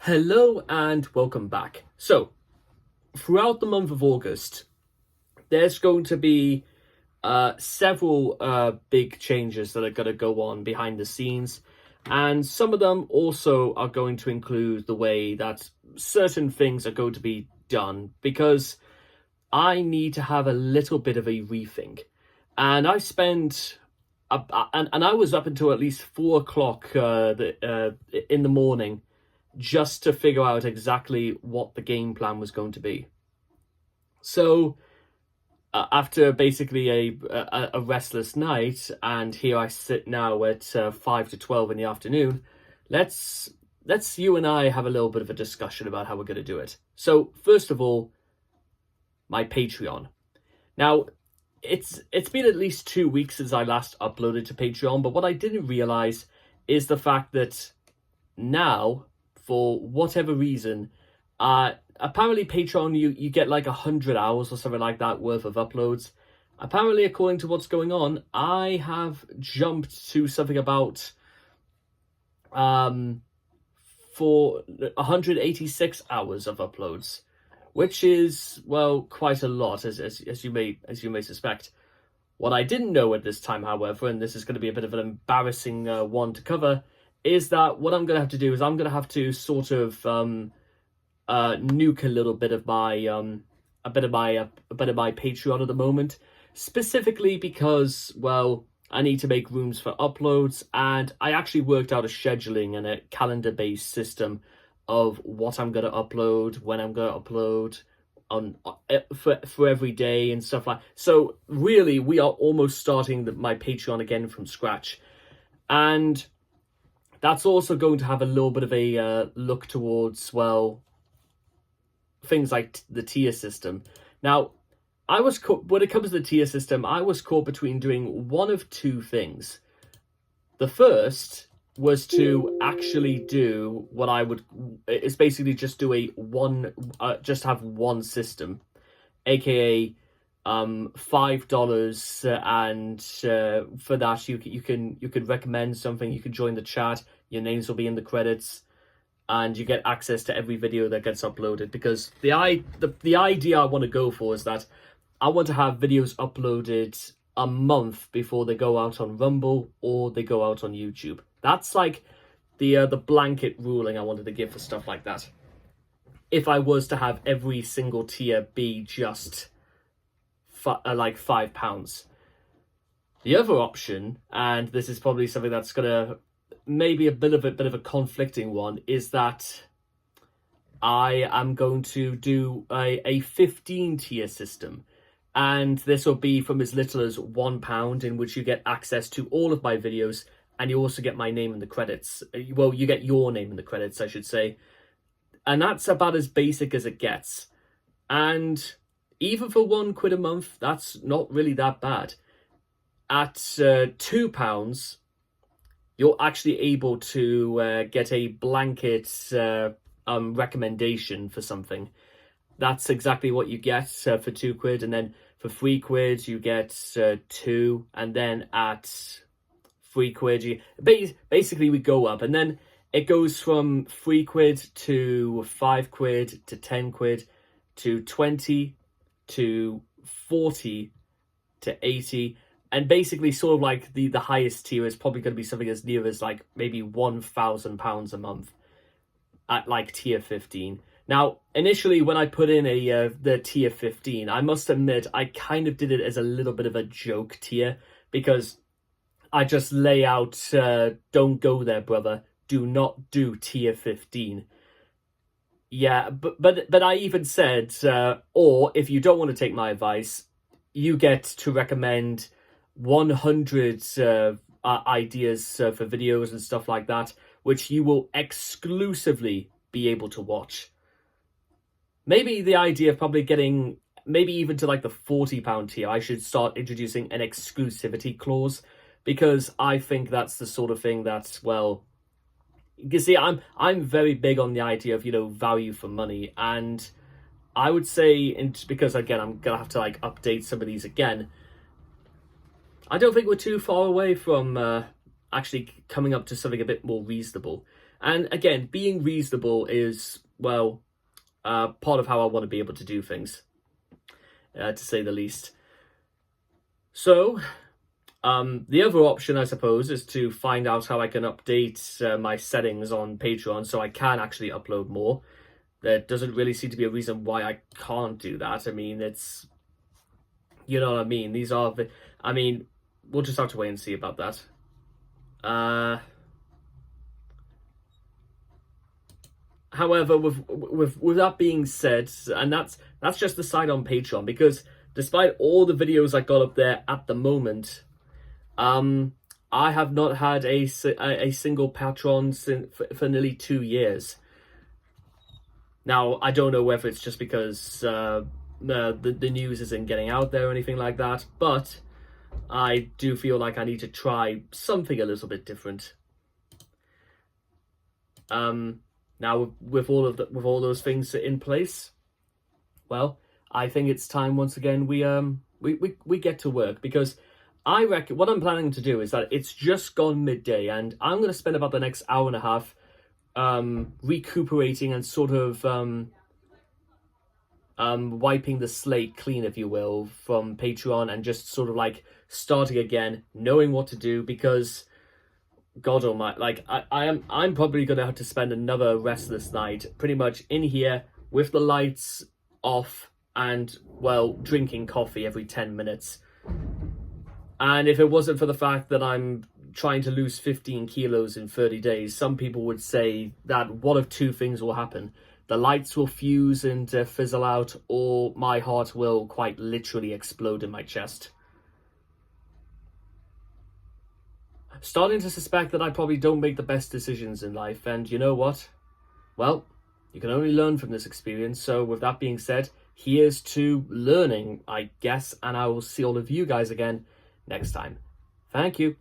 Hello and welcome back. So, throughout the month of August, there's going to be several big changes that are going to go on behind the scenes, and some of them also are going to include the way that certain things are going to be done, because I need to have a little bit of a rethink. And I spent and I was up until at least 4 o'clock in the morning just to figure out exactly what the game plan was going to be. So after basically a restless night, and here I sit now at 5 to 12 in the afternoon, let's you and I have a little bit of a discussion about how we're going to do it. So first of all, my Patreon. Now, it's been at least 2 weeks since I last uploaded to Patreon, but what I didn't realize is the fact that now, for whatever reason, apparently Patreon, you get like 100 hours or something like that worth of uploads. Apparently, according to what's going on, I have jumped to something about for 186 hours of uploads, which is, well, quite a lot, as you may suspect. What I didn't know at this time, however, and this is going to be a bit of an embarrassing one to cover, is that what I'm going to have to do is I'm going to have to sort of nuke a little bit of my a bit of my Patreon at the moment, specifically because, well, I need to make rooms for uploads, and I actually worked out a scheduling and a calendar-based system of what I'm going to upload, when I'm going to upload on for every day and stuff like. So really, we are almost starting my Patreon again from scratch, and that's also going to have a little bit of a look towards, well, things like the tier system. Now, I was when it comes to the tier system, I was caught between doing one of two things. The first was to actually do what I would, it's basically just do just have one system, aka $5, and for that you can recommend something, you can join the chat, your names will be in the credits, and you get access to every video that gets uploaded. Because the idea I want to go for is that I want to have videos uploaded a month before they go out on Rumble or they go out on YouTube. That's like the blanket ruling I wanted to give for stuff like that. If I was to have every single tier be just like £5. The other option, and this is probably something that's gonna maybe a bit of a conflicting one, is that I am going to do a 15 tier system. And this will be from as little as £1, in which you get access to all of my videos, and you also get my name in the credits. Well, you get your name in the credits, I should say. And that's about as basic as it gets. And even for £1 a month, that's not really that bad. At £2, you're actually able to get a blanket recommendation for something. That's exactly what you get for £2, and then for £3 you get 2, and then at £3 you basically we go up, and then it goes from £3 to £5 to £10 to 20 to 40 to 80, and basically sort of like the highest tier is probably going to be something as near as like maybe £1,000 a month at like tier 15. Now, initially, when I put in the tier 15, I must admit, I kind of did it as a little bit of a joke tier, because I just lay out, don't go there, brother. Do not do tier 15. Yeah, but I even said, or if you don't want to take my advice, you get to recommend 100 ideas for videos and stuff like that, which you will exclusively be able to watch. Maybe the idea of probably getting, maybe even to like the £40 tier, I should start introducing an exclusivity clause, because I think that's the sort of thing that's, well, you see, I'm very big on the idea of, value for money, and I would say, because again, I'm gonna have to like update some of these again, I don't think we're too far away from actually coming up to something a bit more reasonable. And again, being reasonable is, well, part of how I want to be able to do things, to say the least. So, the other option, I suppose, is to find out how I can update my settings on Patreon so I can actually upload more. There doesn't really seem to be a reason why I can't do that. I mean, it's, you know what I mean? These are the, I mean, we'll just have to wait and see about that. However, with that being said, and that's just the side on Patreon, because despite all the videos I got up there at the moment, I have not had a single patron for nearly 2 years. Now, I don't know whether it's just because the news isn't getting out there or anything like that, but I do feel like I need to try something a little bit different. Now, with all those things in place, well, I think it's time once again we get to work, because I reckon what I'm planning to do is that it's just gone midday, and I'm going to spend about the next hour and a half recuperating and sort of wiping the slate clean, if you will, from Patreon, and just sort of like starting again, knowing what to do, because God almighty, like I'm probably gonna have to spend another restless night pretty much in here with the lights off and, well, drinking coffee every 10 minutes. And if it wasn't for the fact that I'm trying to lose 15 kilos in 30 days, some people would say that one of two things will happen. The lights will fuse and fizzle out, or my heart will quite literally explode in my chest. Starting to suspect that I probably don't make the best decisions in life, and you know what? Well, you can only learn from this experience, so with that being said, here's to learning, I guess, and I will see all of you guys again next time. Thank you.